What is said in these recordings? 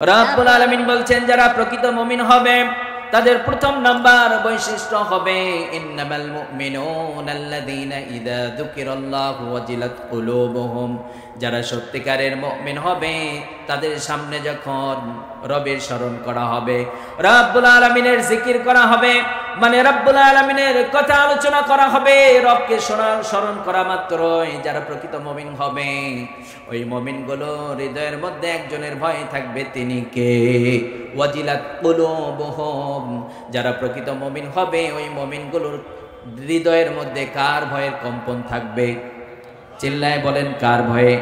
রব্বুল আলামিন বলছেন যারা প্রকৃত মুমিন হবে তাদের প্রথম নাম্বার বৈশিষ্ট্য হবে ইন্নামাল মুমিনুনা আল্লাযীনা ইযা যুকিরাল্লাহু ওয়াজিলাত কুলুবুহুম। যারা সত্যিকারের মুমিন হবে তাদের সামনে যখন রবের স্মরণ করা হবে, রব্বুল আলামিনের জিকির করা হবে, মানে রব্বুল আলামিনের কথা আলোচনা করা হবে, রবকে স্মরণ করা মাত্রই যারা প্রকৃত মুমিন হবে ওই মুমিনগুলো হৃদয়ের মধ্যে একজনের ভয় থাকবে, তিনি কে? ওয়াজিলাত কুলুবুহুম। যারা প্রকৃত মুমিন হবে ওই মুমিনগুলোর হৃদয়ের মধ্যে কার ভয়ের কম্পন থাকবে? চিল্লায় বলেন কার ভয়ে?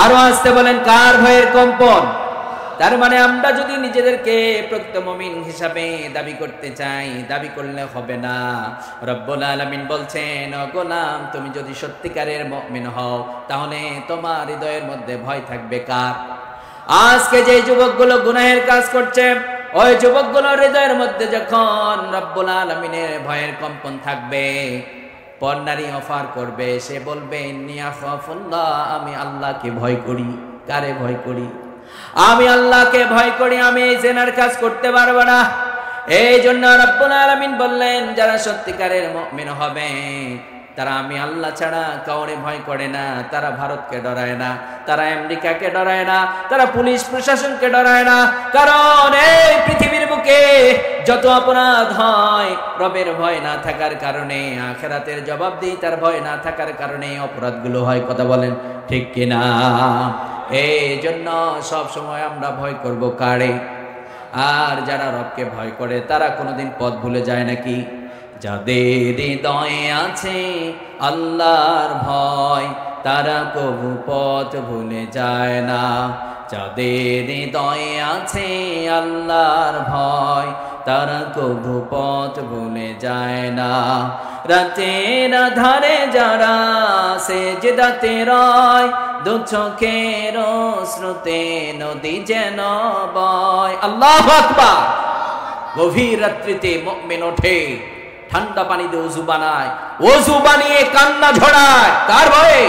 আরো আস্তে বলেন কার ভয়ের কম্পন? তার মানে আমরা যদি নিজেদেরকে প্রকৃত মুমিন হিসাবে দাবি করতে চাই, দাবি করলে হবে না। রব্বুল আলামিন বলছেন, ও গোলাম, তুমি যদি সত্যিকারের মুমিন হও তাহলে তোমার হৃদয়ের মধ্যে ভয় থাকবে কার? আজকে যে যুবকগুলো গুনাহের কাজ করছে ওই যুবকগুলোর হৃদয়ের মধ্যে যখন রব্বুল আলামিনের ভয়ের কম্পন থাকবে, পর্নারি অফার করবে, সে বলবে ইন্নী আখাফুল্লাহ, আমি আল্লাহকে ভয় করি। কারে ভয় করি? আমি আল্লাহকে ভয় করি, আমি এই জেনার কাজ করতে পারবো না। এই জন্য রব্বুল আলামিন বললেন যারা সত্যিকারের মুমিন হবে তারা আমি আল্লাহ ছাড়া কাউরে ভয় করে না। তারা ভারতকে ডরায় না, তারা আমেরিকাকে ডরায় না, তারা পুলিশ প্রশাসনকে ডরায় না। কারণ এই পৃথিবীর বুকে যত অপরাধ হয় রবের ভয় না থাকার কারণে, আখিরাতের জবাবদিহিতার ভয় না থাকার কারণে অপরাধগুলো হয়। কথা বলেন ঠিক কিনা? এই জন্য সব সময় আমরা ভয় করব কারে? আর যারা রবকে ভয় করে তারা কোনোদিন পথ ভুলে যায় নাকি? যাদের হৃদয়ে আছে আল্লাহর ভয় তারা কবু পথ ভুলে যায় না। যাদের হৃদয়ে আছে আল্লাহর ভয় তারা কবু পথ ভুলে যায় না। রাতের আধারে যারা সেজদাতে রয়, দু চোখের স্রোতে নদী যেন বয়। আল্লাহু আকবার। গভীর রাত্রিতে মুমিন ওঠে, ঠান্ডা পানি দিয়ে ওযু বানায়, ওযু বানিয়ে কান্না ঝরায়। কার ভয়ে?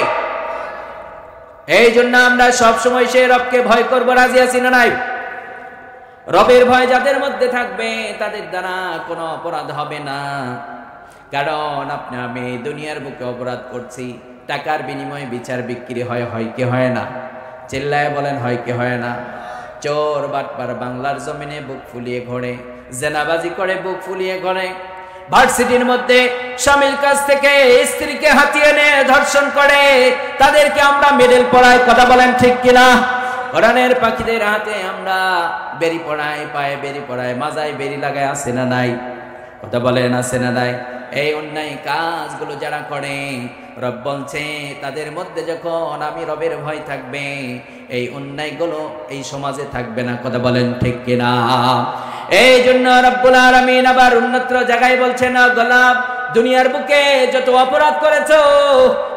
এই জন্য আমরা সব সময় সে রবকে ভয় করব। রাজি আছি না নাই? রবের ভয় যাদের মধ্যে থাকবে তাদের দ্বারা কোনো অপরাধ হবে না। কারণ আপনি আমি দুনিয়ার বুকে অপরাধ করছি, টাকার বিনিময়ে বিচার বিক্রি হয়, হয় কি হয় না? চিল্লায় বলেন হয় কি হয় না? চোর বাটপার বাংলার জমিনে বুক ফুলিয়ে ঘোরে, জেনাবাজি করে বুক ফুলিয়ে ঘোরে, ভার্সিটির মধ্যে স্বামীর কাছ থেকে স্ত্রীকে হাতিয়ে নিয়ে ধর্ষণ করে, তাদেরকে আমরা মেডেল পড়াই। কথা বলেন ঠিক কিনা? কোরআনের পাখিদের হাতে আমরা বেরি পড়াই, পায়ে বেরি পড়াই, মাজায় বেরি লাগায়, আছে না নাই? কথা বলেন আছে না নাই? এই অন্যায় কাজগুলো যারা করে রব বলছে তাদের মধ্যে যখন আমি রবের ভয় থাকবে এই অন্যায়গুলো এই সমাজে থাকবে না। কথা বলেন ঠিক কিনা? এই জন্য রব্বুল আলামিন আবার অন্যত্র জায়গায় বলছেন, গোলাম, দুনিয়ার বুকে যত অপরাধ করেছো,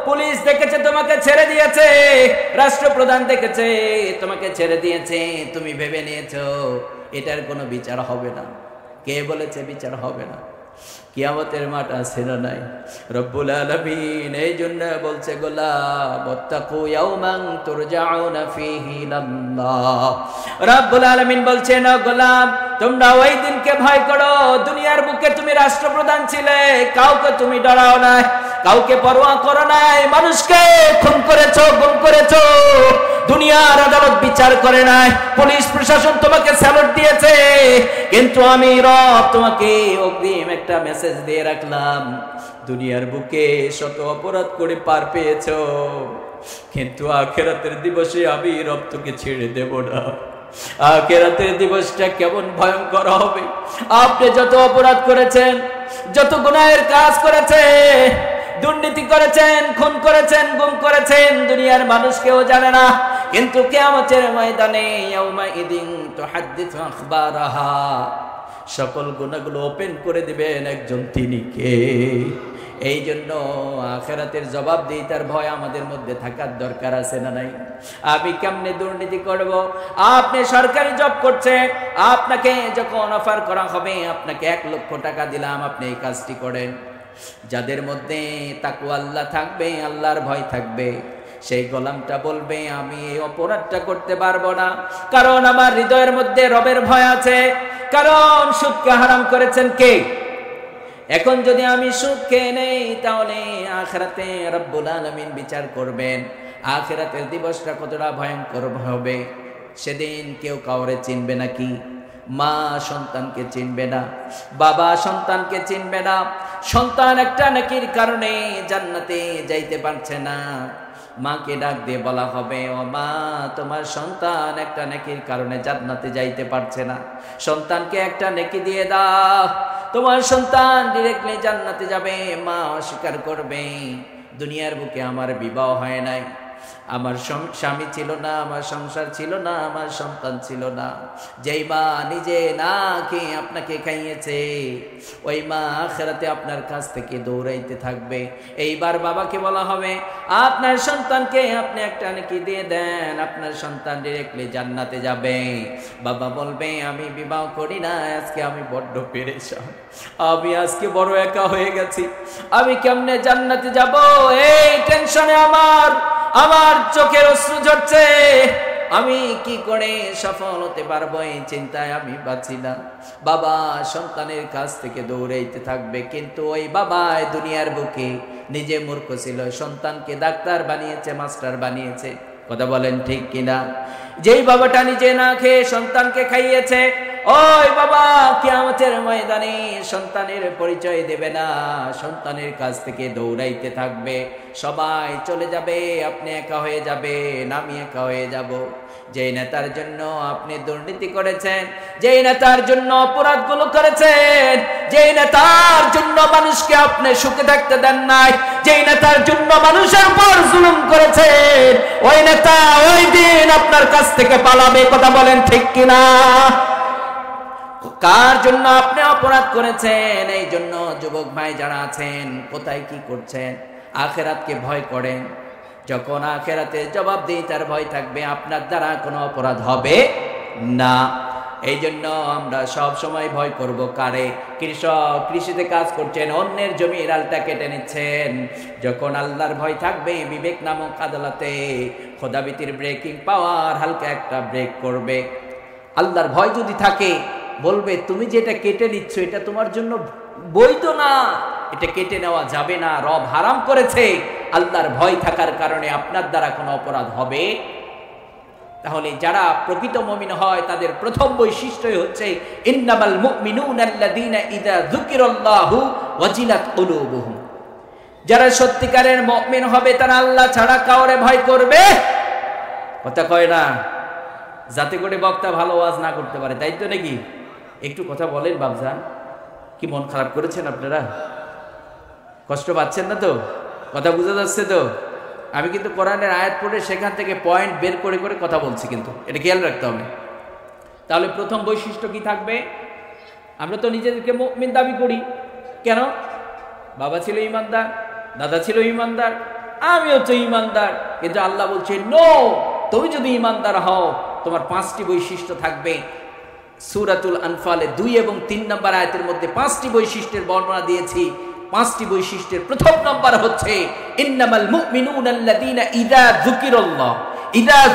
পুলিশ দেখেছে তোমাকে ছেড়ে দিয়েছে, রাষ্ট্রপ্রধান দেখেছে তোমাকে ছেড়ে দিয়েছে, তুমি ভেবে নিয়েছো এটার কোনো বিচার হবে না। কে বলেছে বিচার হবে না? কিয়ামতের মাঠ আছে না নাই? রব্বুল আলামিন এই জন্য বলছে, গোলাম, ওয়াত্তাকু ইয়াওমান তুরজাউনা ফীহি ইলাল্লাহ। রব্বুল আলামিন বলছেন, গোলাম, তোমরা ওই দিনকে ভয় করো, দুনিয়ার বুকে তুমি রাষ্ট্রপ্রধান ছিলে, কাউকে তুমি ডরাও না, কাউকে পরোয়া করো নাই, মানুষকে খুন করেছো, গুম করেছো, দুনিয়ার আদালত বিচার করে নাই, পুলিশ প্রশাসন তোমাকে স্যালুট দিয়েছে, কিন্তু আমি রব তোমাকে অগ্রিম একটা মেসেজ দিয়ে রাখলাম, দুনিয়ার বুকে শত অপরাধ করে পার পেয়েছো, কিন্তু আখিরাতের দিবসে আমি রব তোকে ছেড়ে দেব না। আখিরাতের দিবসটা কেমন ভয়ঙ্কর হবে! আপনি যত অপরাধ করেছেন, যত গুনাহের কাজ করেছেন, দুর্নীতি করেছেন, খুন করেছেন, গুম করেছেন, দুনিয়ার মানুষ কেউ জানে না, কিন্তু কিয়ামতের ময়দানে ইয়াউমা ইদিন তুহাদ্দিসু আখবারাহা, সকল গুনাহগুলো ওপেন করে দিবেন একজন, তিনি কে? এই জন্য আখিরাতের জবাবদিহিতার ভয় আমাদের মধ্যে থাকার দরকার আছে না নাই? আমি কেমনে দুর্নীতি করব? আপনি সরকারি জব করছে, আপনাকে যখন অফার করা হবে, আপনাকে 1 লক্ষ টাকা দিলাম, আপনি এই কাজটি করেন। যাদের মধ্যে তাকওয়া আল্লাহ থাকবে, আল্লাহর ভয় থাকবে, সেই গোলামটা বলবে আমি এই অপরাধটা করতে পারবো না, কারণ আমার হৃদয়ের মধ্যে রবের ভয় আছে। কারণ সুদকে হারাম করেছেন কে? এখন যদি আমি সুদ খেয়ে নেই তাহলে আখিরাতে রব্বুল আলামিন বিচার করবেন। আখিরাতের দিবসটা কতটা ভয়ঙ্কর হবে। সেদিন কেউ কাউরে চিনবে নাকি? মা সন্তানকে চিনবে না, বাবা সন্তানকে চিনবে না। সন্তান একটা নেকির কারণে জান্নাতে যাইতে পারছে না, মাকে ডাক দিয়ে বলা হবে, ও মা, তোমার সন্তান একটা নেকির কারণে জান্নাতে যাইতে পারছে না, সন্তানকে একটা নেকি দিয়ে দাও, তোমার সন্তান ডিরেক্টলি জান্নাতে যাবে। মা অস্বীকার করবে, দুনিয়ার বুকে আমার বিবাহ হয় নাই, আমার স্বামী ছিল না, আমার সংসার ছিল না, আমার সন্তান ছিল না। যেই মা নিজে না খেয়ে আপনাকে খাইয়েছে, ওই মা আখিরাতে আপনার কাছ থেকে দৌড়াইতে থাকবে। এইবার বাবাকে বলা হবে, আপনার সন্তানকে আপনি একটা নেকি দিয়ে দেন, আপনার সন্তান ডিরেক্টলি জান্নাতে যাবে। বাবা বলবে, আমি বিবাহ করি না, আজকে আমি বড্ড পেরেশান, আমি আজকে বড় একা হয়ে গেছি, আমি কেমনে জান্নাতে যাব? এই টেনশনে আমার চোখের অশ্রু ঝরছে, আমি কি করে সফল হতে পারবো, এই চিন্তায় আমি বাঁচি না। বাবা সন্তানের কাছ থেকে দৌড়াইতে থাকবে, কিন্তু ওই বাবা দুনিয়ার বুকে নিজে মূর্খ ছিল, সন্তানকে ডাক্তার বানিয়েছে, মাস্টার বানিয়েছে। কথা বলেন ঠিক কিনা? যেই বাবাটা নিজে না খেয়ে সন্তানকে খাইয়েছে, ওই বাবা কিয়ামতের ময়দানে সন্তানের পরিচয় দেবে না, সন্তানের কাছ থেকে দৌড়াইতে থাকবে। সবাই চলে যাবে, আপনি একা হয়ে যাবেন, আমি একা হয়ে যাব। যেই নেতার জন্য আপনি দুর্নীতি করেছেন, যেই নেতার জন্য অপরাধগুলো করেছেন, যেই নেতার জন্য মানুষকে আপনি সুখে থাকতে দেন নাই, যেই নেতার জন্য মানুষের উপর জুলুম করেছেন, ওই নেতা ওই দিন আপনার কাছ থেকে পালাবে। কথা বলেন ঠিক কিনা? কার জন্য আপনি অপরাধ করেছেন? এই জন্য যুবক ভাই যারা আছেন, কোথায় কি করছেন? আখিরাতকে ভয় করেন। যখন আখিরাতে জবাবদিহিতার ভয় থাকবে, আপনার দ্বারা কোনো অপরাধ হবে না। এই জন্য আমরা সব সময় ভয় করব কারে? কৃষক কৃষিতে কাজ করছেন, অন্যের জমির আলটা কেটে নিচ্ছেন, যখন আল্লাহর ভয় থাকবে, বিবেক নামক আদালতে খোদাবিতির ব্রেকিং পাওয়ার হালকা একটা ব্রেক করবে। আল্লাহর ভয় যদি থাকে, বলবে তুমি যেটা কেটে নিচ্ছ এটা তোমার জন্য বৈধ না, এটা কেটে নেওয়া যাবে না, রব হারাম করেছে। আল্লাহর ভয় থাকার কারণে আপনার দ্বারা কোনো অপরাধ হবে। তাহলে যারা প্রকৃত মুমিন হয় তাদের প্রথম বৈশিষ্ট্যই হচ্ছে ইন্নামাল মুমিনুনা আল্লাযীনা ইযা যুকিরাল্লাহু ওয়াজিলাত কুলুবুহুম। যারা সত্যিকারের মুমিন হবে তারা আল্লাহ ছাড়া কাউরে ভয় করবে। কথা কয় না, যাতে করে বক্তা ভালো ওয়াজ না করতে পারে, তাই তো নাকি? একটু কথা বলেন বাবজান, কি মন খারাপ করেছেন আপনারা? কষ্ট পাচ্ছেন না তো? কথা বোঝা যাচ্ছে তো? আমি কিন্তু কোরআনের আয়াত পড়ে সেখান থেকে পয়েন্ট বের করে করে কথা বলছি, কিন্তু এটা খেয়াল রাখতে হবে। তাহলে প্রথম বৈশিষ্ট্য কি থাকবে? আমরা তো নিজেদেরকে মুমিন দাবি করি, কেন? বাবা ছিল ঈমানদার, দাদা ছিল ঈমানদার, আমিও তো ঈমানদার, কিন্তু আল্লাহ বলছে নো, তুমি যদি ঈমানদার হও তোমার 5টি বৈশিষ্ট্য থাকবে। সূরাতুল আনফালে 2 এবং 3 নম্বর আয়াতের মধ্যে 5টি বৈশিষ্ট্যের বর্ণনা দিয়েছি। 5টি বৈশিষ্ট্যের প্রথম নম্বর হচ্ছে ইন্নামাল মুমিনুনা আল্লাযীনা ইযা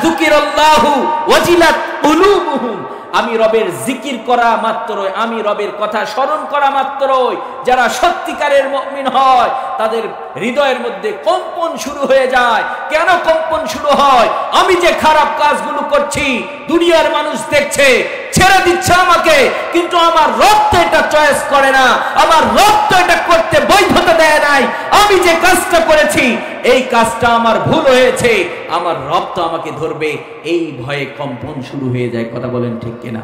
যুকিরাল্লাহু ওয়াজিলাত কুলুবুহুম। আমি রবের জিকির করা মাত্রই, আমি রবের কথা স্মরণ করা মাত্রই যারা সত্যিকারের মুমিন হয় তাদের হৃদয়ের মধ্যে কম্পন শুরু হয়ে যায়। কেন কম্পন শুরু হয়? আমি যে খারাপ কাজগুলো করছি দুনিয়ার মানুষ দেখছে, ছেড়ে দিচ্ছে আমাকে, কিন্তু আমার রব তো এটা চয়েস করে না, আমার রব তো এটা করতে বৈধতা দেয় নাই। আমি যে কাজটা করেছি এই কাজটা আমার ভুল হয়েছে, আমার রব তো আমাকে ধরবে, এই ভয়ে কম্পন শুরু হয়ে যায়। কথা বলেন ঠিক কিনা?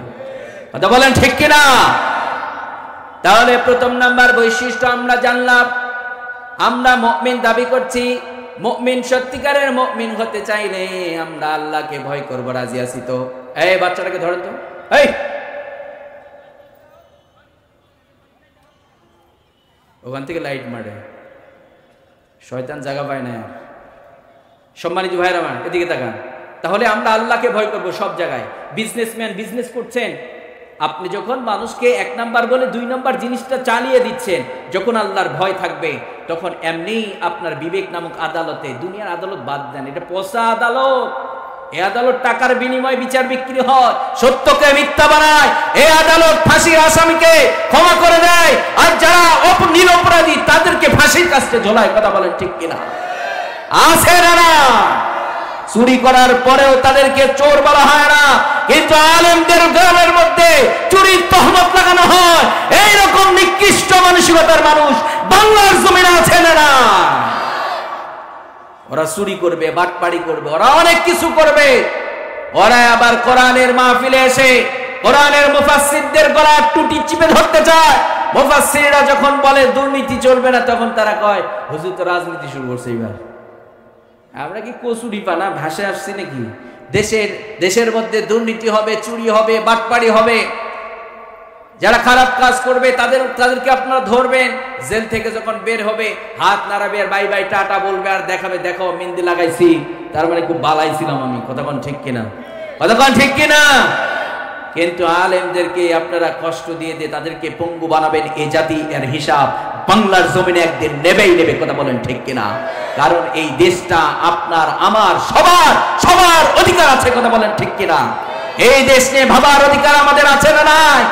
কথা বলেন ঠিক কিনা? তাহলে প্রথম নাম্বার বৈশিষ্ট্য আমরা জানলাম, আমরা মুমিন দাবি করছি। মুমিন সত্যিকারের মুমিন হতে চাইলে আমরা আল্লাহকে ভয় করব। রাজি আছি তো? এই বাচ্চাটাকে ধরেন তো, এই ওখান থেকে লাইট মারে, শয়তান জায়গা পায় না। সম্মানিত ভাইরা আমার এদিকে তাকান। তাহলে আমরা আল্লাহকে ভয় করব সব জায়গায়। বিজনেসম্যান বিজনেস করছেন, আপনি যখন মানুষকে 1 নাম্বার বলে 2 নাম্বার জিনিসটা চালিয়ে দিচ্ছেন, যখন আল্লাহর ভয় থাকবে তখন এমনি আপনার বিবেক নামক আদালতে, দুনিয়ার আদালত বাদ দেন, এটা পচা আদালত। এই আদালত টাকার বিনিময়ে বিচার বিক্রি হয়, সত্যকে মিথ্যা বানায়। এই আদালত ফাঁসির আসামিকে ক্ষমা করে দেয়, আর যারা নিরপরাধী তাদেরকে ফাঁসির কাছে ঝোলায়। কথা বলেন ঠিক কিনা? আছে না? চুরি করার পরেও তাদেরকে চোর বলা হয় না, কিন্তু আলেমদের গ্রামের মধ্যে চুরির তহমত লাগানো হয়। এইরকম নিকৃষ্ট মানসিকতার মানুষ বাংলার জমিনে আছে না? ওরা চুরি করবে, বাটপাড়ি করবে, ওরা অনেক কিছু করবে। ওরা আবার কোরআনের মাহফিলে এসে কোরআনের মুফাসসিরদের গলার টুটি চিপে ধরতে চায়। মুফাসসিররা যখন বলে দুর্নীতি চলবে না, তখন তারা কয় হুজুর তো রাজনীতি শুরু করছে। এবার আমরা কি কচুরি পানা ভাসে আসছি নাকি? দেশের মধ্যে দুর্নীতি হবে, চুরি হবে, বাটপাড়ি হবে। যারা খারাপ কাজ করবে তাদেরকে আপনারা ধরবেন। জেল থেকে যখন বের হবে হাত নাড়াবে আর বাই বাই টাটা বলবে আর দেখাবে, দেখো মেহেন্দি লাগাইছি, তার মানে খুব বালাইছিলাম আমি। কতক্ষণ ঠিক কিনা? কতক্ষণ ঠিক কিনা? কিন্তু আলেমদেরকে আপনারা কষ্ট দিয়ে তাদেরকে পঙ্গু বানাবেন। এই জাতি এর হিসাব বাংলার জমিনে একদিন নেবেই নেবে। কথা বলেন ঠিক কিনা? কারণ এই দেশটা আপনার আমার সবার অধিকার আছে। কথা বলেন ঠিক কিনা? এই দেশ নিয়ে ভাবার অধিকার আমাদের আছে না নাই?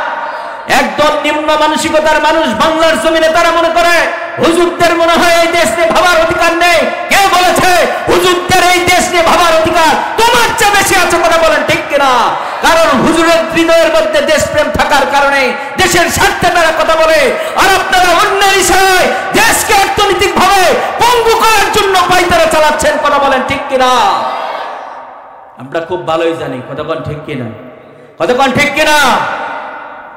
একদম নিম্ন মানসিকতার মানুষ বাংলার জমিনে তারা মনে করে হুজুরদের মনে হয় এই দেশ নিয়ে ভাবার অধিকার নেই। কে বলেছে হুজুরদের এই দেশ নিয়ে ভাবার অধিকার তোমার চেয়ে বেশি আছে? কথা বলেন ঠিক কিনা? কারণ হুজুরের হৃদয়ের মধ্যে দেশপ্রেম থাকার কারণে দেশের স্বার্থে তারা কথা বলে, আর আপনারা অন্যের ইশারায় দেশকে অর্থনৈতিক ভাবে পঙ্গু করার জন্য পায়তারা চালাচ্ছেন। কথা বলেন ঠিক কিনা? আমরা খুব ভালোই জানি। কতক্ষণ ঠিক কিনা? কতক্ষণ ঠিক কিনা?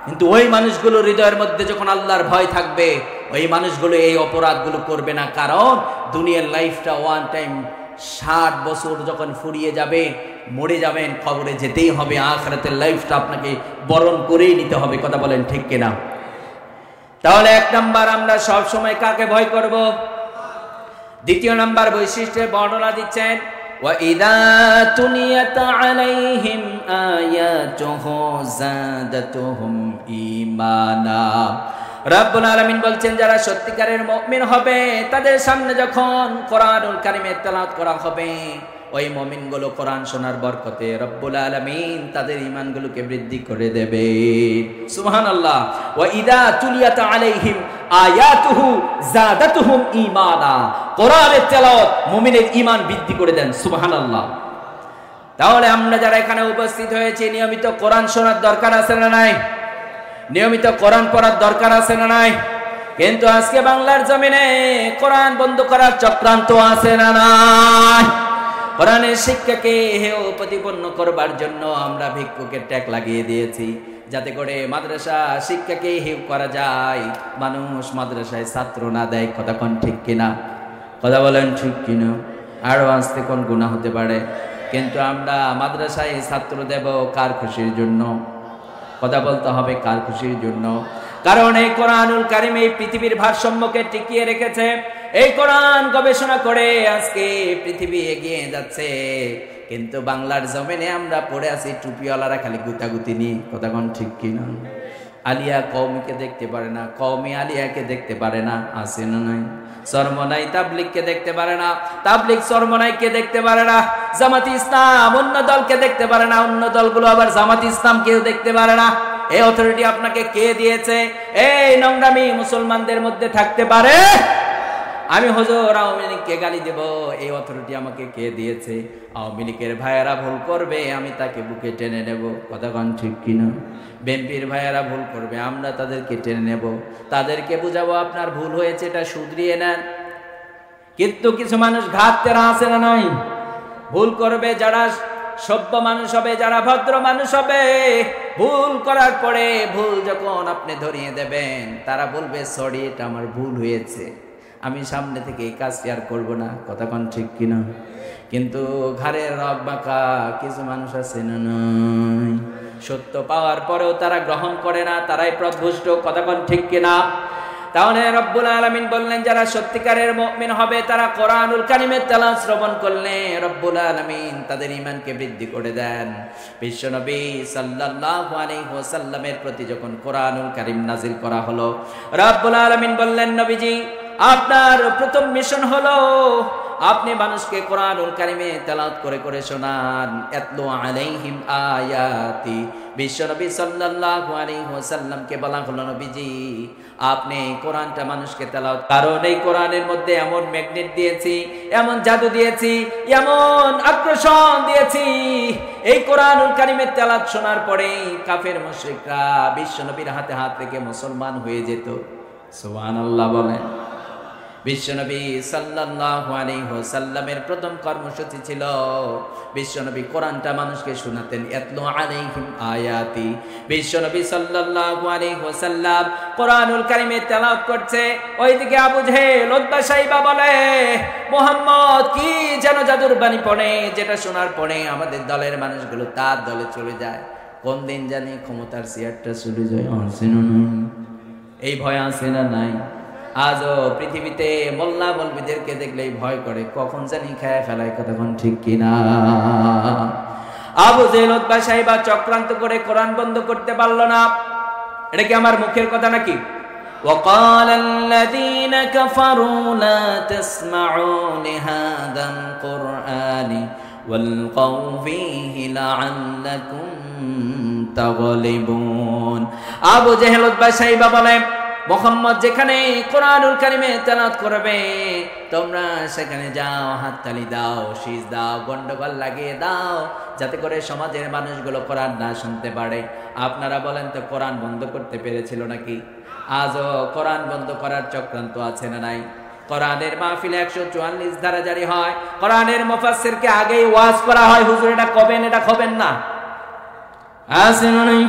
কিন্তু ওই মানুষগুলো হৃদয়ের মধ্যে যখন আল্লাহর ভয় থাকবে, ওই মানুষগুলো এই অপরাধগুলো করবে না। কারণ দুনিয়ার লাইফটা ওয়ান টাইম, 60 বছর যখন ফুরিয়ে যাবে, মরে যাবেন, কবরে যেতেই হবে। আখিরাতের লাইফটা আপনাকে বরণ করেই নিতে হবে। কথা বলেন ঠিক কিনা? তাহলে 1 নাম্বার, আমরা সব সময় কাকে ভয় করব? 2 নাম্বার বৈশিষ্ট্যের বর্ণনা দিচ্ছেন, وَإِذَا تُلِيَتْ عَلَيْهِمْ آيَاتُهُ زَادَتْهُمْ إِيمَانًا। রব্বুল আলামিন বলছেন, যারা সত্যিকারের মুমিন হবে তাদের সামনে যখন কোরআনুল কারীমের তেলাওয়াত করা হবে, ওই মুমিনগুলো কোরআন শোনার বরকতে রব্বুল আলামিন তাদের ঈমানগুলোকে বৃদ্ধি করে দেবে। সুবহানাল্লাহ। ওয়াইদা তুলিয়াত আলাইহিম আয়াতুহু যাদাতুহুম ঈমানা। কোরআনের তেলাওয়াত মুমিনের ঈমান বৃদ্ধি করে দেন। সুবহানাল্লাহ। তাহলে আমরা যারা এখানে উপস্থিত হয়েছি, নিয়মিত কোরআন শোনার দরকার আছে না নাই? নিয়মিত কোরআন পড়ার দরকার আছে না নাই? কিন্তু আজকে বাংলার জমিনে কোরআন বন্ধ করার চক্রান্ত আছে না নাই? কোরআনের শিক্ষাকে হেয় প্রতিপন্ন করবার জন্য আমরা ভিক্ষুকের ট্যাগ লাগিয়ে দিয়েছি, যাতে করে মাদ্রাসা শিক্ষাকে হেয় করা যায়, মানুষ মাদ্রাসায় ছাত্র না দেয়। কতক্ষণ ঠিক কিনা? কথা বলেন ঠিক কিনা? আরো আসতে কোন গুনাহ হতে পারে, কিন্তু আমরা মাদ্রাসায় ছাত্র দেব কার খুশির জন্য? কথা বলতে হবে কার খুশির জন্য? কারণ এই কোরআনুল কারীম এই পৃথিবীর ভারসাম্যকে টিকিয়ে রেখেছে। এই কোরআন গবেষণা করে আজকে পৃথিবী এগিয়ে যাচ্ছে, কিন্তু বাংলার জমিনে আমরা পড়ে আছি টুপিওয়ালারা খালি গুতাগুতি নিয়ে। কতক্ষণ ঠিক কিনা? আলিয়া কওমিকে দেখতে পারে না, কওমি আলিয়াকে দেখতে পারে না, আছে না নাই? চরমনাই তাবলিগকে দেখতে পারে না, তাবলিগ চরমনাইকে দেখতে পারে না, জামাতি ইসলাম অন্য দলকে দেখতে পারে না, অন্য দলগুলো আবার জামাতি ইসলামকেও দেখতে পারে না। এই অথরিটি আপনাকে কে দিয়েছে? এই নোংরামি মুসলমানদের মধ্যে থাকতে পারে? আমি হুজুর আওয়ামী লীগকে গালি দেব, এই অথরিটি আমাকে কে দিয়েছে? আওয়ামী লীগের ভাইয়েরা ভুল করবে, আমি তাকে বুকে টেনে নেব। কতক্ষণ ঠিক কিনা? বিএনপির ভাইয়েরা ভুল করবে, আমরা তাদেরকে টেনে নেব, তাদেরকে বুঝাবো আপনার ভুল হয়েছে, এটা শুধরিয়ে নেন। কিন্তু কিছু মানুষ ঘাটতেরা আছে না নাই? ভুল করবে যারা সভ্য মানুষ হবে, যারা ভদ্র মানুষ হবে, ভুল করার পরে ভুল যখন আপনি ধরিয়ে দেবেন, তারা বলবে সরি, এটা আমার ভুল হয়েছে, আমি সামনে থেকে এই কাজটি আর করবো না। কতক্ষণ ঠিক কিনা? কিন্তু ঘাড়ের রগ বাঁকা কিছু মানুষ আছে না নাই? সত্য পাওয়ার পরেও তারা গ্রহণ করে না, তারাই পথভ্রষ্ট। কতক্ষণ ঠিক কিনা? তাহলে রব্বুল আলামিন বললেন যারা সত্যিকারের মুমিন হবে তারা কোরআনুল কারীমের তেলাওয়াত শ্রবণ করলে রব্বুল আলামিন তাদের ঈমানকে বৃদ্ধি করে দেন। বিশ্বনবী সাল্লাল্লাহু আলাইহি ওয়াসাল্লামের প্রতি যখন কোরআনুল কারীম নাজিল করা হলো, রব্বুল আলামিন বললেন নবীজি আপনার প্রথম মিশন হলো আপনি মানুষকে কোরআনুল কারীমে তেলাওয়াত করে করে শোনান। ইয়াতলু আলাইহিম আয়াতি। বিশ্বনবী সাল্লাল্লাহু আলাইহি ওয়াসাল্লামকে বলা হলো নবীজি আপনি কোরআনটা মানুষকে তেলাওয়াত, কারণ এই কোরআনের মধ্যে এমন ম্যাগনেট দিয়েছি, এমন জাদু দিয়েছি, এমন আকর্ষণ দিয়েছি, এই কোরআনুল কারীমের তেলাওয়াত শোনার পরে কাফের মুশরিকরা বিশ্বনবীর হাতে হাত রেখে মুসলমান হয়ে যেত। সুবহানাল্লাহ বলেন। বিশ্বনবী সাল্লাল্লাহু আলাইহি ওয়াসাল্লামের প্রথম কর্মসূচি ছিল বিশ্বনবী কোরআনটা মানুষকে শোনাতেন। ইয়াতলু আলাইহিম আয়াতি। বিশ্বনবী সাল্লাল্লাহু আলাইহি ওয়াসাল্লাম কোরআনুল কারীমে তেলাওয়াত করছে, ওইদিকে আবু জেহেল উতবা সাইবা বলে মুহাম্মদ কি যেন জাদুর বাণী পড়ে, যেটা শোনার পরে আমাদের দলের মানুষগুলো তার দলে চলে যায়। কোন দিন জানি ক্ষমতার চেয়ারটা চলে যায়, এই ভয় আছে না নাই? আজও পৃথিবীতে মোল্লা মৌলবীদেরকে দেখলেই ভয় করে, কখন জানি খেয়ে ফেলায়, কতক্ষণ ঠিক কিনা? আবু জেহেল উতবা সাইবা চক্রান্ত করে কোরআন বন্ধ করতে পারল না। এটা কি আমার মুখের কথা নাকি? وقال الذين كفروا لا تسمعوا لهذا القرآن والقوا فيه لعلكم تغلبون। আবু জেহেল উতবা সাইবা বলে মুহাম্মদ যেখানে কোরআনুল কারীমে তেলাওয়াত করবে তোমরা সেখানে যাও, হাততালি দাও, শীষ দাও, গন্ডগোল লাগিয়ে দাও, যাতে করে সমাজের মানুষগুলো কোরআন না শুনতে পারে। আপনারা বলেন তো কোরআন বন্ধ করতে পেরেছিল নাকি? আজও কোরআন বন্ধ করার চক্রান্ত আছে না নাই? কোরআনের মাহফিলে 144 ধারা জারি হয়, কোরআনের মুফাসসিরকে আগেই ওয়াজ করা হয়, হুজুর এটা কবেন, এটা খবেন না, আছে না নাই?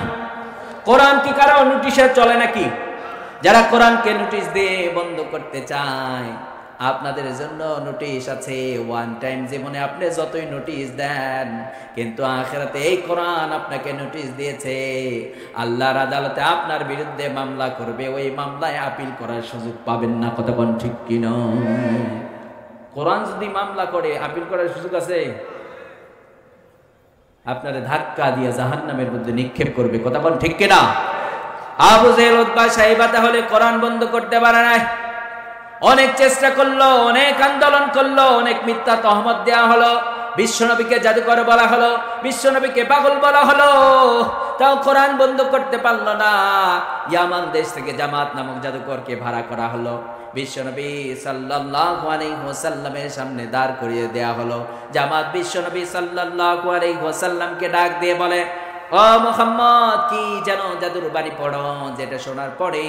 কোরআন কি কারো নোটিশে চলে নাকি? যারা কোরআনকে নোটিশ দিয়ে বন্ধ করতে চায় আপনাদের জন্য নোটিশ আছে। ওয়ান টাইম জীবনে আপনি যতই নোটিশ দেন, কিন্তু আখিরাতে এই কোরআন আপনাকে নোটিশ দিয়েছে, আল্লাহর আদালতে আপনার বিরুদ্ধে মামলা করবে, ওই মামলায় আপিল করার সুযোগ পাবেন না। কতক্ষণ ঠিক কিনা? কোরআন যদি মামলা করে আপিল করার সুযোগ আছে? আপনারে ধাক্কা দিয়ে জাহান্নামের মধ্যে নিক্ষেপ করবে। কতক্ষণ ঠিক কিনা? আবু জেহেল উতবা সাইবা তাহলে কোরআন বন্ধ করতে পারে নাই। অনেক চেষ্টা করলো, অনেক আন্দোলন করলো, অনেক মিথ্যা তহমত দেওয়া হলো, বিশ্বনবীকে জাদুকর বলা হলো, বিশ্বনবীকে পাগল বলা হলো, তাও কোরআন বন্ধ করতে পারলো না। ইয়ামান দেশ থেকে জামাত নামক জাদুকরকে ভাড়া করা হলো, বিশ্বনবী সাল্লাল্লাহু আলাইহি ওয়াসাল্লামের সামনে দাঁড় করিয়ে দেয়া হলো। জামাত বিশ্বনবী সাল্লাল্লাহু আলাইহি ওয়াসাল্লামকে ডাক দিয়ে বলে, ও মুহাম্মদ কি যেন জাদুর বাণী পড়ো, যেটা শোনার পরে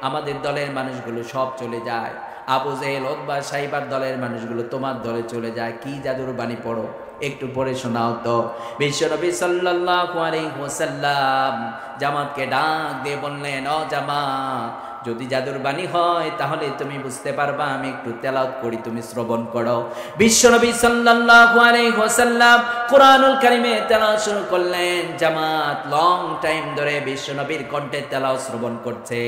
আমাদের দলের মানুষগুলো সব চলে যায়। আবু জেহেল উতবা সাইবার দলের মানুষগুলো তোমার দলে চলে যায়, কি জাদুর বাণী পড়ো, একটু পড়ে শোনাও তো। বিশ্বনবী সাল্লাল্লাহু আলাইহি ওয়াসাল্লাম জামাতকে ডাক দিয়ে বললেন, ও জামাত যদি জাদুর বাণী হয় তাহলে তুমি বুঝতে পারবা, আমি একটু তেলাওয়াত করি, তুমি শ্রবণ করো। বিশ্বনবী সাল্লাল্লাহু আলাইহি ওয়াসাল্লাম কোরআনুল কারীমে তেলাওয়াত শুরু করলেন। জামাত লং টাইম ধরে বিশ্বনবীর কণ্ঠে তেলাওয়াত শ্রবণ করছে।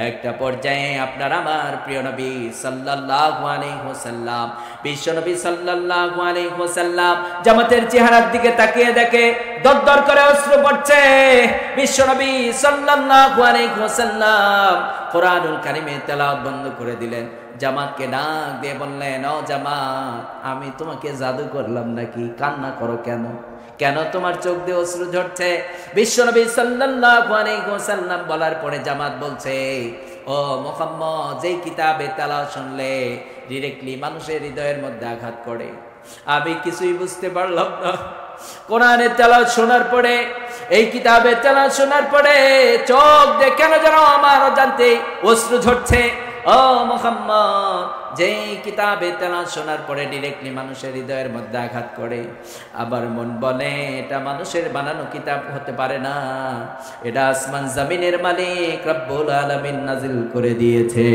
একটা পর্যায়ে আপনার আমার প্রিয় নবী সাল্লাল্লাহু আলাইহি ওয়াসাল্লাম, বিশ্বনবী সাল্লাল্লাহু আলাইহি ওয়াসাল্লাম জামাতের চেহারার দিকে তাকিয়ে দেখে দরদর করে অশ্রু পড়ছে। বিশ্বনবী সাল্লাল্লাহু আলাইহি ওয়াসাল্লাম কোরআনুল কারীমে তেলাওয়াত বন্ধ করে দিলেন। জামাতকে ডাক দিয়ে বললেন, ও জামাত আমি তোমাকে জাদু করলাম নাকি? কান্না করো কেন? কেন তোমার চোখ দিয়ে অশ্রু ঝরছে? বিশ্বনবী সাল্লাল্লাহু আলাইহি ওয়াসাল্লাম বলার পরে জামাত বলছে, ও মুহাম্মদ যেই কিতাবে তেলাওয়াত শুনলে ডিরেক্টলি মানুষের হৃদয়ের মধ্যে আঘাত করে, আমি কিছুই বুঝতে পারলাম না। কোরআনের তেলাওয়াত শোনার পরে, এই কিতাবের তেলাওয়াত শোনার পরে চোখ দিয়ে কেন যেন আমার অজান্তে অশ্রু ঝরছে। ও মুহাম্মদ যেই কিতাবে তেলাওয়াত শোনার পরে ডিরেক্টলি মানুষের হৃদয়ের মধ্যে আঘাত করে, আবার মন বলে এটা মানুষের বানানো কিতাব হতে পারে না, এটা আসমান জমিনের মালিক রব্বুল আলামিন নাজিল করে দিয়েছে।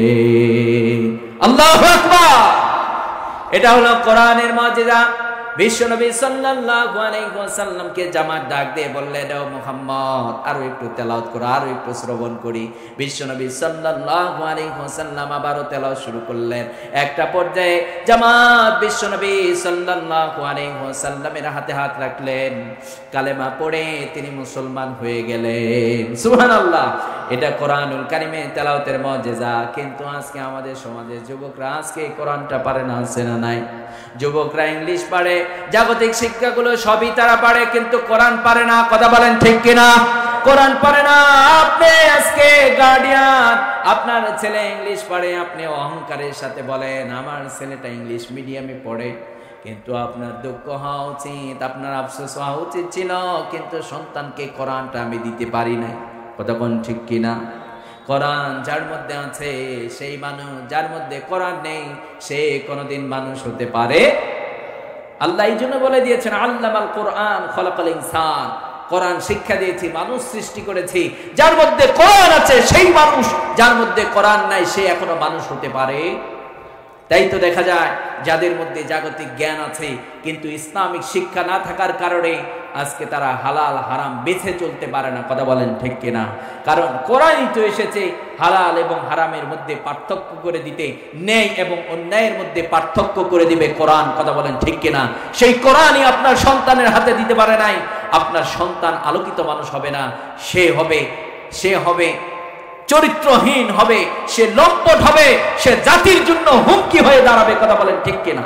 আল্লাহু আকবার। এটা হলো কোরআনের মুজিজা। বিশ্বনবী সাল্লাল্লাহু আলাইহি ওয়াসাল্লামকে জামাত ডাক দিয়ে বললেন, ও মুহাম্মদ আরো একটু তেলাওয়াত করো, আরো একটু শ্রবণ করি। বিশ্বনবী সাল্লাল্লাহু আলাইহি ওয়াসাল্লাম আবারো তেলাওয়াত শুরু করলেন। একটা পর্যায়ে জামাত বিশ্বনবী সাল্লাল্লাহু আলাইহি ওয়াসাল্লামের হাতে হাত রাখলেন, কালেমা পড়ে তিনি মুসলমান হয়ে গেলেন। সুবহানাল্লাহ। এটা কোরআনুল কারীমে তেলাওয়াতের মুজিজা। কিন্তু আজকে আমাদের সমাজের যুবকরা আজকে কোরআনটা পারে না, আছে না নাই? যুবকরা ইংলিশ পারে, জাগতিক শিক্ষাগুলো সবই তারা পারে, কিন্তু কোরআন পারে না। কথা বলেন ঠিক কিনা? কোরআন পারে না। আপনি আজকে গার্ডিয়ান, আপনার ছেলে ইংলিশ পারে, আপনি অহংকারের সাথে বলেন আমার ছেলেটা ইংলিশ মিডিয়ামে পড়ে। কিন্তু আপনার দুঃখ হওয়া উচিত, আপনার আফসোস হওয়া উচিত ছিল, কিন্তু সন্তানকে কোরআনটা আমি দিতে পারি নাই। কথা বলেন ঠিক কিনা? কোরআন যার মধ্যে আছে সেই মানুষ, যার মধ্যে কোরআন নেই সে কোনোদিন মানুষ হতে পারে। আল্লাহ এই জন্য বলে দিয়েছেন আল্লামাল কোরআন খলাকাল ইনসান। কোরআন শিক্ষা দিয়েছি, মানুষ সৃষ্টি করেছি। যার মধ্যে কোরআন আছে সেই মানুষ, যার মধ্যে কোরআন নাই সে এখনো মানুষ হতে পারে। তাই তো দেখা যায় যাদের মধ্যে জাগতিক জ্ঞান আছে কিন্তু ইসলামিক শিক্ষা না থাকার কারণে আজকে তারা হালাল হারাম বেছে চলতে পারে না। কথা বলেন ঠিক কিনা? কারণ কোরআনই তো এসেছে হালাল এবং হারামের মধ্যে পার্থক্য করে দিতে, ন্যায় এবং অন্যায়ের মধ্যে পার্থক্য করে দিবে কোরআন। কথা বলেন ঠিক কিনা? সেই কোরআনই আপনার সন্তানের হাতে দিতে পারে নাই। আপনার সন্তান আলোকিত মানুষ হবে না, সে হবে চরিত্রহীন হবে, সে লম্পট হবে, সে জাতির জন্য হুমকি হয়ে দাঁড়াবে। কথা বলেন ঠিক কিনা?